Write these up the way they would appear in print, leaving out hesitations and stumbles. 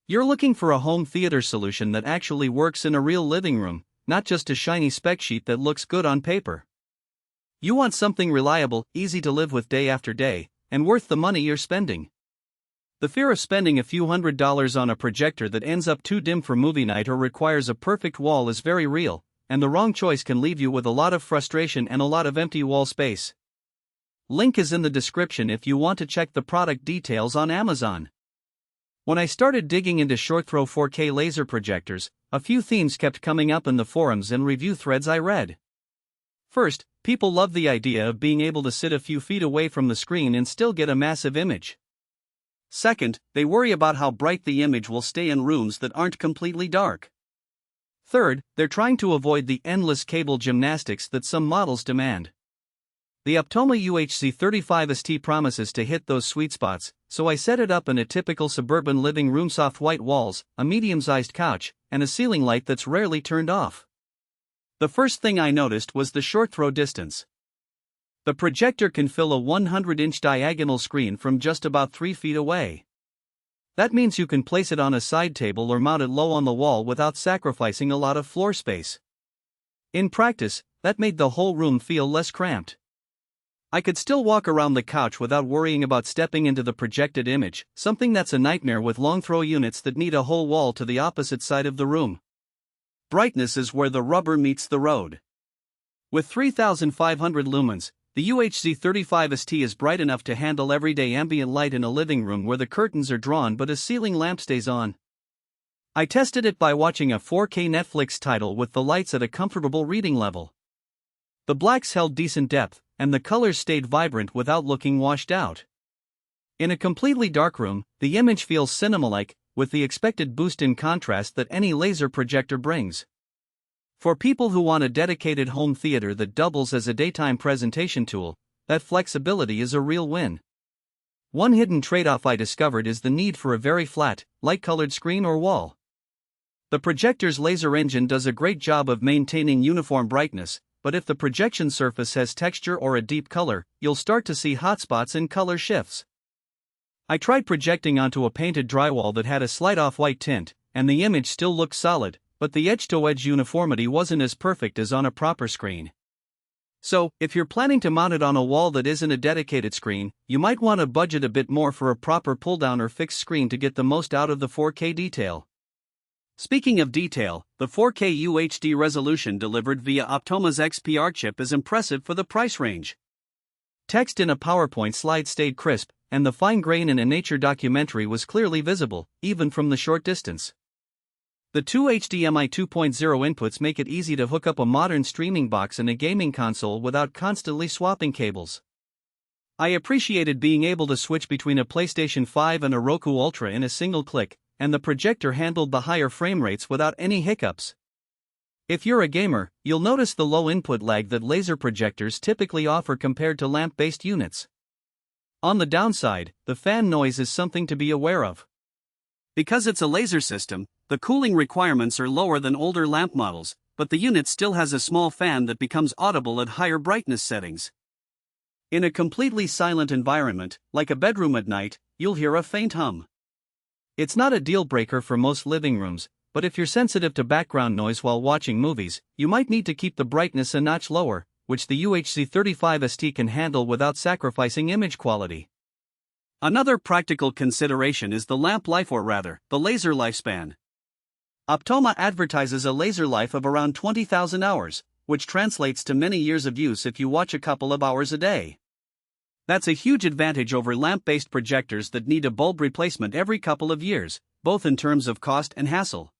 You're looking for a home theater solution that actually works in a real living room, not just a shiny spec sheet that looks good on paper. You want something reliable, easy to live with day after day, and worth the money you're spending. The fear of spending a few $100s on a projector that ends up too dim for movie night or requires a perfect wall is very real, and the wrong choice can leave you with a lot of frustration and a lot of empty wall space. Link is in the description if you want to check the product details on Amazon. When I started digging into short-throw 4K laser projectors, a few themes kept coming up in the forums and review threads I read. First, people love the idea of being able to sit a few feet away from the screen and still get a massive image. Second, they worry about how bright the image will stay in rooms that aren't completely dark. Third, they're trying to avoid the endless cable gymnastics that some models demand. The Optoma UHZ35ST promises to hit those sweet spots, so I set it up in a typical suburban living room: soft white walls, a medium-sized couch, and a ceiling light that's rarely turned off. The first thing I noticed was the short throw distance. The projector can fill a 100-inch diagonal screen from just about 3 feet away. That means you can place it on a side table or mount it low on the wall without sacrificing a lot of floor space. In practice, that made the whole room feel less cramped. I could still walk around the couch without worrying about stepping into the projected image, something that's a nightmare with long throw units that need a whole wall to the opposite side of the room. Brightness is where the rubber meets the road. With 3,500 lumens, the UHZ35ST is bright enough to handle everyday ambient light in a living room where the curtains are drawn but a ceiling lamp stays on. I tested it by watching a 4K Netflix title with the lights at a comfortable reading level. The blacks held decent depth, and the colors stayed vibrant without looking washed out. In a completely dark room, the image feels cinema-like, with the expected boost in contrast that any laser projector brings. For people who want a dedicated home theater that doubles as a daytime presentation tool, that flexibility is a real win. One hidden trade-off I discovered is the need for a very flat, light-colored screen or wall. The projector's laser engine does a great job of maintaining uniform brightness, but if the projection surface has texture or a deep color, you'll start to see hotspots and color shifts. I tried projecting onto a painted drywall that had a slight off-white tint, and the image still looked solid, but the edge-to-edge uniformity wasn't as perfect as on a proper screen. So, if you're planning to mount it on a wall that isn't a dedicated screen, you might want to budget a bit more for a proper pull-down or fixed screen to get the most out of the 4K detail. Speaking of detail, the 4K UHD resolution delivered via Optoma's XPR chip is impressive for the price range. Text in a PowerPoint slide stayed crisp, and the fine grain in a nature documentary was clearly visible, even from the short distance. The two HDMI 2.0 inputs make it easy to hook up a modern streaming box and a gaming console without constantly swapping cables. I appreciated being able to switch between a PlayStation 5 and a Roku Ultra in a single click, and the projector handled the higher frame rates without any hiccups. If you're a gamer, you'll notice the low input lag that laser projectors typically offer compared to lamp-based units. On the downside, the fan noise is something to be aware of. Because it's a laser system, the cooling requirements are lower than older lamp models, but the unit still has a small fan that becomes audible at higher brightness settings. In a completely silent environment, like a bedroom at night, you'll hear a faint hum. It's not a deal-breaker for most living rooms, but if you're sensitive to background noise while watching movies, you might need to keep the brightness a notch lower, which the UHZ35ST can handle without sacrificing image quality. Another practical consideration is the lamp life, or rather, the laser lifespan. Optoma advertises a laser life of around 20,000 hours, which translates to many years of use if you watch a couple of hours a day. That's a huge advantage over lamp-based projectors that need a bulb replacement every couple of years, both in terms of cost and hassle.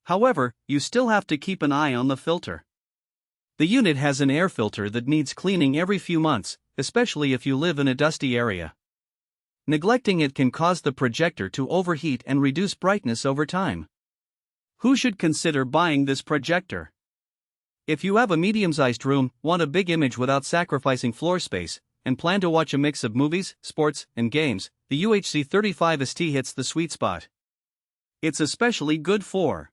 However, you still have to keep an eye on the filter. The unit has an air filter that needs cleaning every few months, especially if you live in a dusty area. Neglecting it can cause the projector to overheat and reduce brightness over time. Who should consider buying this projector? If you have a medium-sized room, want a big image without sacrificing floor space, and plan to watch a mix of movies, sports, and games, the UHZ35ST hits the sweet spot. It's especially good for